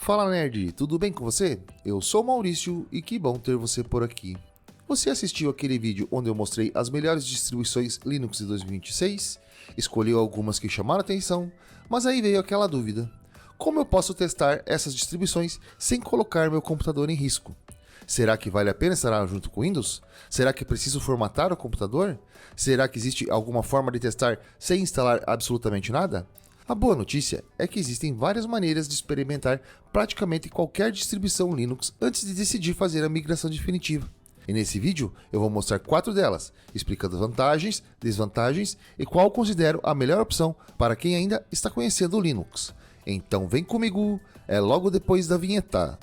Fala nerd, tudo bem com você? Eu sou o Maurício e que bom ter você por aqui. Você assistiu aquele vídeo onde eu mostrei as melhores distribuições Linux de 2026? Escolheu algumas que chamaram atenção, mas aí veio aquela dúvida. Como eu posso testar essas distribuições sem colocar meu computador em risco? Será que vale a pena instalar junto com o Windows? Será que preciso formatar o computador? Será que existe alguma forma de testar sem instalar absolutamente nada? A boa notícia é que existem várias maneiras de experimentar praticamente qualquer distribuição Linux antes de decidir fazer a migração definitiva. E nesse vídeo eu vou mostrar 4 delas, explicando as vantagens, desvantagens e qual considero a melhor opção para quem ainda está conhecendo o Linux. Então vem comigo, é logo depois da vinheta.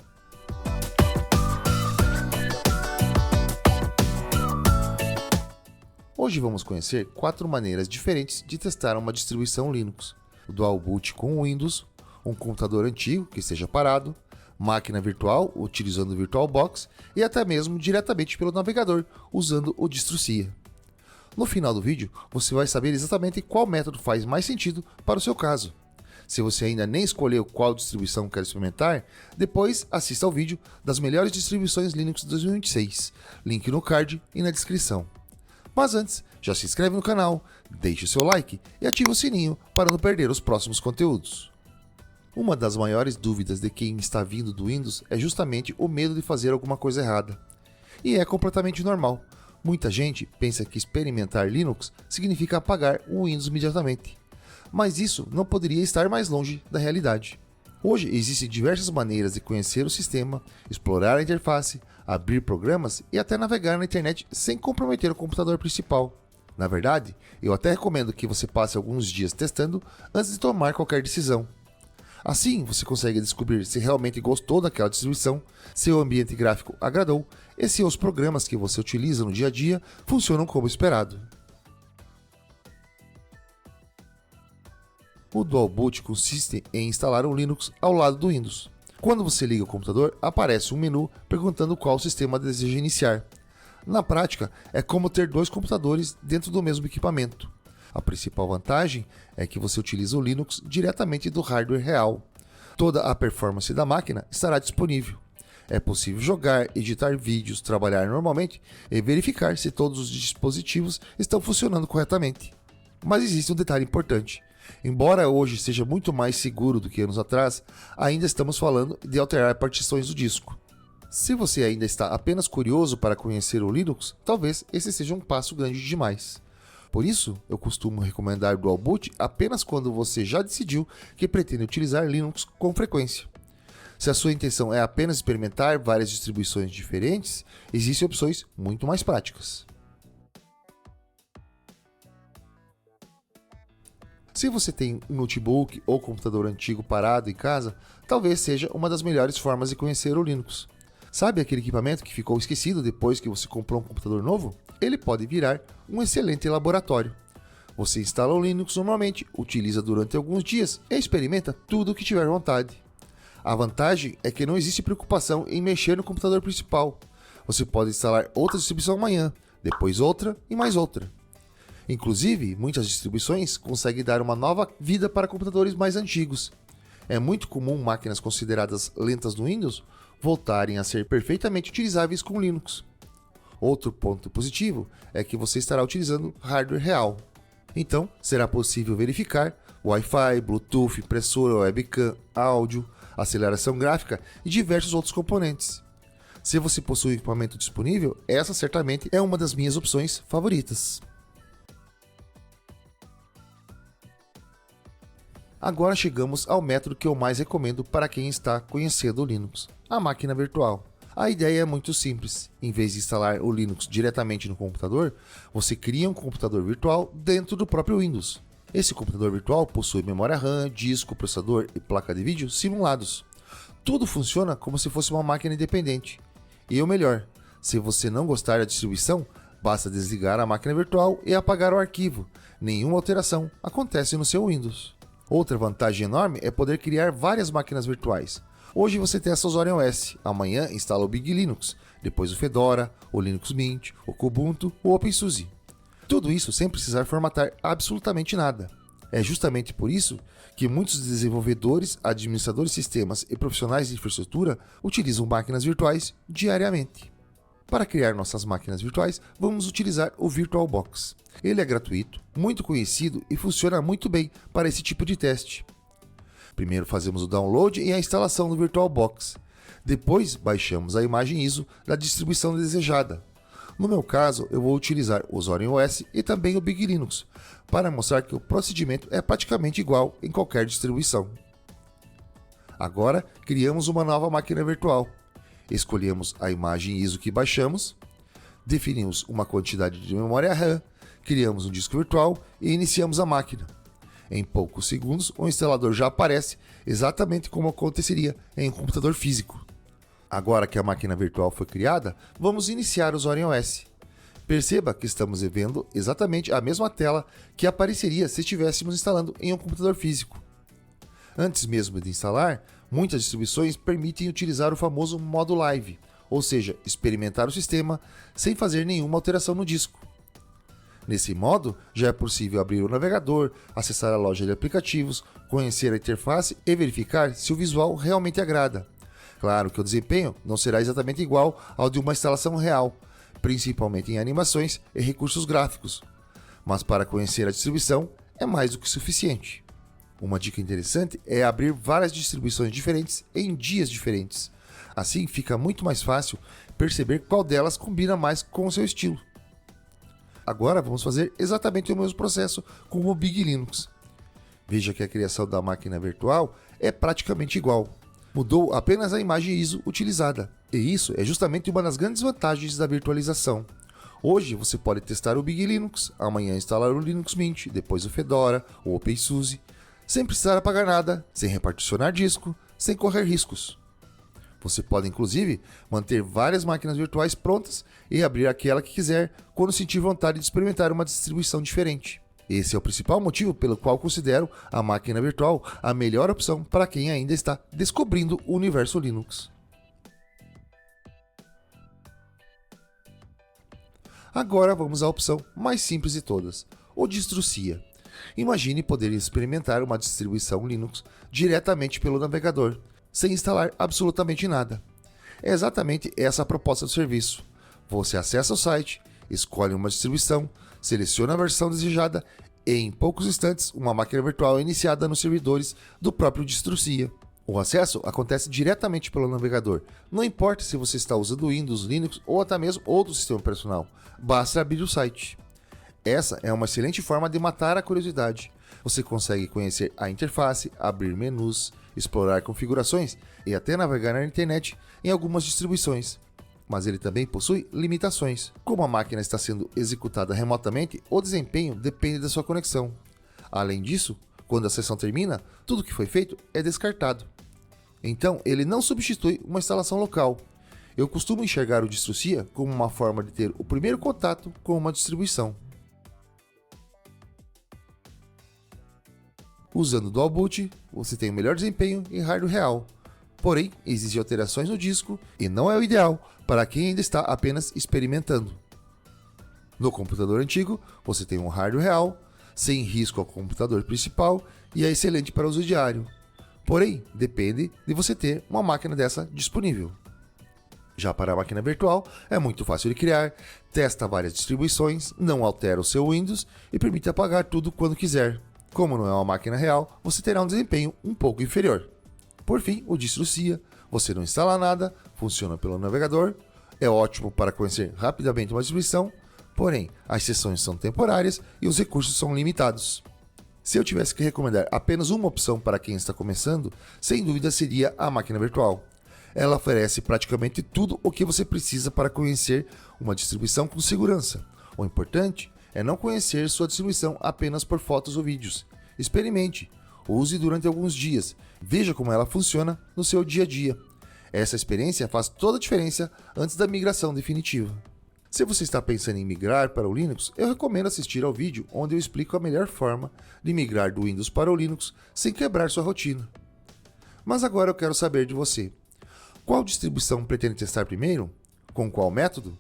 Hoje vamos conhecer 4 maneiras diferentes de testar uma distribuição Linux. O Dual Boot com o Windows, um computador antigo que esteja parado, máquina virtual utilizando o VirtualBox e até mesmo diretamente pelo navegador usando o DistroCia. No final do vídeo você vai saber exatamente qual método faz mais sentido para o seu caso. Se você ainda nem escolheu qual distribuição quer experimentar, depois assista ao vídeo das melhores distribuições Linux de 2026, link no card e na descrição. Mas antes, já se inscreve no canal, deixe seu like e ative o sininho para não perder os próximos conteúdos. Uma das maiores dúvidas de quem está vindo do Windows é justamente o medo de fazer alguma coisa errada. E é completamente normal. Muita gente pensa que experimentar Linux significa apagar o Windows imediatamente. Mas isso não poderia estar mais longe da realidade. Hoje existem diversas maneiras de conhecer o sistema, explorar a interface, abrir programas e até navegar na internet sem comprometer o computador principal. Na verdade, eu até recomendo que você passe alguns dias testando antes de tomar qualquer decisão. Assim, você consegue descobrir se realmente gostou daquela distribuição, se o ambiente gráfico agradou e se os programas que você utiliza no dia a dia funcionam como esperado. O Dual Boot consiste em instalar um Linux ao lado do Windows. Quando você liga o computador, aparece um menu perguntando qual sistema deseja iniciar. Na prática, é como ter 2 computadores dentro do mesmo equipamento. A principal vantagem é que você utiliza o Linux diretamente do hardware real. Toda a performance da máquina estará disponível. É possível jogar, editar vídeos, trabalhar normalmente e verificar se todos os dispositivos estão funcionando corretamente. Mas existe um detalhe importante. Embora hoje seja muito mais seguro do que anos atrás, ainda estamos falando de alterar partições do disco. Se você ainda está apenas curioso para conhecer o Linux, talvez esse seja um passo grande demais. Por isso, eu costumo recomendar Dual Boot apenas quando você já decidiu que pretende utilizar Linux com frequência. Se a sua intenção é apenas experimentar várias distribuições diferentes, existem opções muito mais práticas. Se você tem um notebook ou computador antigo parado em casa, talvez seja uma das melhores formas de conhecer o Linux. Sabe aquele equipamento que ficou esquecido depois que você comprou um computador novo? Ele pode virar um excelente laboratório. Você instala o Linux normalmente, utiliza durante alguns dias e experimenta tudo o que tiver vontade. A vantagem é que não existe preocupação em mexer no computador principal. Você pode instalar outra distribuição amanhã, depois outra e mais outra. Inclusive, muitas distribuições conseguem dar uma nova vida para computadores mais antigos. É muito comum máquinas consideradas lentas no Windows voltarem a ser perfeitamente utilizáveis com Linux. Outro ponto positivo é que você estará utilizando hardware real. Então, será possível verificar Wi-Fi, Bluetooth, impressora, webcam, áudio, aceleração gráfica e diversos outros componentes. Se você possui o equipamento disponível, essa certamente é uma das minhas opções favoritas. Agora chegamos ao método que eu mais recomendo para quem está conhecendo o Linux, a máquina virtual. A ideia é muito simples. Em vez de instalar o Linux diretamente no computador, você cria um computador virtual dentro do próprio Windows. Esse computador virtual possui memória RAM, disco, processador e placa de vídeo simulados. Tudo funciona como se fosse uma máquina independente. E o melhor, se você não gostar da distribuição, basta desligar a máquina virtual e apagar o arquivo. Nenhuma alteração acontece no seu Windows. Outra vantagem enorme é poder criar várias máquinas virtuais. Hoje você testa o Zorin OS, amanhã instala o Big Linux, depois o Fedora, o Linux Mint, o Kubuntu ou o OpenSUSE. Tudo isso sem precisar formatar absolutamente nada. É justamente por isso que muitos desenvolvedores, administradores de sistemas e profissionais de infraestrutura utilizam máquinas virtuais diariamente. Para criar nossas máquinas virtuais, vamos utilizar o VirtualBox. Ele é gratuito, muito conhecido e funciona muito bem para esse tipo de teste. Primeiro fazemos o download e a instalação do VirtualBox. Depois baixamos a imagem ISO da distribuição desejada. No meu caso, eu vou utilizar o Zorin OS e também o Big Linux, para mostrar que o procedimento é praticamente igual em qualquer distribuição. Agora, criamos uma nova máquina virtual. Escolhemos a imagem ISO que baixamos, definimos uma quantidade de memória RAM, criamos um disco virtual e iniciamos a máquina. Em poucos segundos, o instalador já aparece exatamente como aconteceria em um computador físico. Agora que a máquina virtual foi criada, vamos iniciar o Zorin OS. Perceba que estamos vendo exatamente a mesma tela que apareceria se estivéssemos instalando em um computador físico. Antes mesmo de instalar, muitas distribuições permitem utilizar o famoso modo live, ou seja, experimentar o sistema sem fazer nenhuma alteração no disco. Nesse modo, já é possível abrir o navegador, acessar a loja de aplicativos, conhecer a interface e verificar se o visual realmente agrada. Claro que o desempenho não será exatamente igual ao de uma instalação real, principalmente em animações e recursos gráficos, mas para conhecer a distribuição é mais do que suficiente. Uma dica interessante é abrir várias distribuições diferentes em dias diferentes. Assim fica muito mais fácil perceber qual delas combina mais com o seu estilo. Agora vamos fazer exatamente o mesmo processo com o Big Linux. Veja que a criação da máquina virtual é praticamente igual. Mudou apenas a imagem ISO utilizada. E isso é justamente uma das grandes vantagens da virtualização. Hoje você pode testar o Big Linux, amanhã instalar o Linux Mint, depois o Fedora, o OpenSUSE, sem precisar apagar nada, sem reparticionar disco, sem correr riscos. Você pode inclusive manter várias máquinas virtuais prontas e abrir aquela que quiser quando sentir vontade de experimentar uma distribuição diferente. Esse é o principal motivo pelo qual considero a máquina virtual a melhor opção para quem ainda está descobrindo o universo Linux. Agora vamos à opção mais simples de todas, o DistroCia. Imagine poder experimentar uma distribuição Linux diretamente pelo navegador, sem instalar absolutamente nada. É exatamente essa a proposta do serviço. Você acessa o site, escolhe uma distribuição, seleciona a versão desejada e, em poucos instantes, uma máquina virtual é iniciada nos servidores do próprio DistroCia. O acesso acontece diretamente pelo navegador. Não importa se você está usando Windows, Linux ou até mesmo outro sistema operacional. Basta abrir o site. Essa é uma excelente forma de matar a curiosidade. Você consegue conhecer a interface, abrir menus, explorar configurações e até navegar na internet em algumas distribuições. Mas ele também possui limitações. Como a máquina está sendo executada remotamente, o desempenho depende da sua conexão. Além disso, quando a sessão termina, tudo que foi feito é descartado. Então, ele não substitui uma instalação local. Eu costumo enxergar o DistroCia como uma forma de ter o primeiro contato com uma distribuição. Usando o Dual Boot, você tem o melhor desempenho em hardware real. Porém, existem alterações no disco e não é o ideal para quem ainda está apenas experimentando. No computador antigo, você tem um hardware real, sem risco ao computador principal e é excelente para uso diário. Porém, depende de você ter uma máquina dessa disponível. Já para a máquina virtual, é muito fácil de criar, testa várias distribuições, não altera o seu Windows e permite apagar tudo quando quiser. Como não é uma máquina real, você terá um desempenho um pouco inferior. Por fim, o DistroCia, você não instala nada, funciona pelo navegador, é ótimo para conhecer rapidamente uma distribuição, porém, as sessões são temporárias e os recursos são limitados. Se eu tivesse que recomendar apenas uma opção para quem está começando, sem dúvida seria a máquina virtual. Ela oferece praticamente tudo o que você precisa para conhecer uma distribuição com segurança. O importante é não conhecer sua distribuição apenas por fotos ou vídeos. Experimente, use durante alguns dias, veja como ela funciona no seu dia a dia. Essa experiência faz toda a diferença antes da migração definitiva. Se você está pensando em migrar para o Linux, eu recomendo assistir ao vídeo onde eu explico a melhor forma de migrar do Windows para o Linux sem quebrar sua rotina. Mas agora eu quero saber de você. Qual distribuição pretende testar primeiro? Com qual método?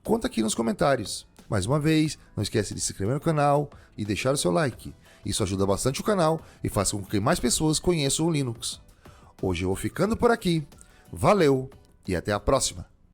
Conta aqui nos comentários. Mais uma vez, não esquece de se inscrever no canal e deixar o seu like. Isso ajuda bastante o canal e faz com que mais pessoas conheçam o Linux. Hoje eu vou ficando por aqui. Valeu e até a próxima!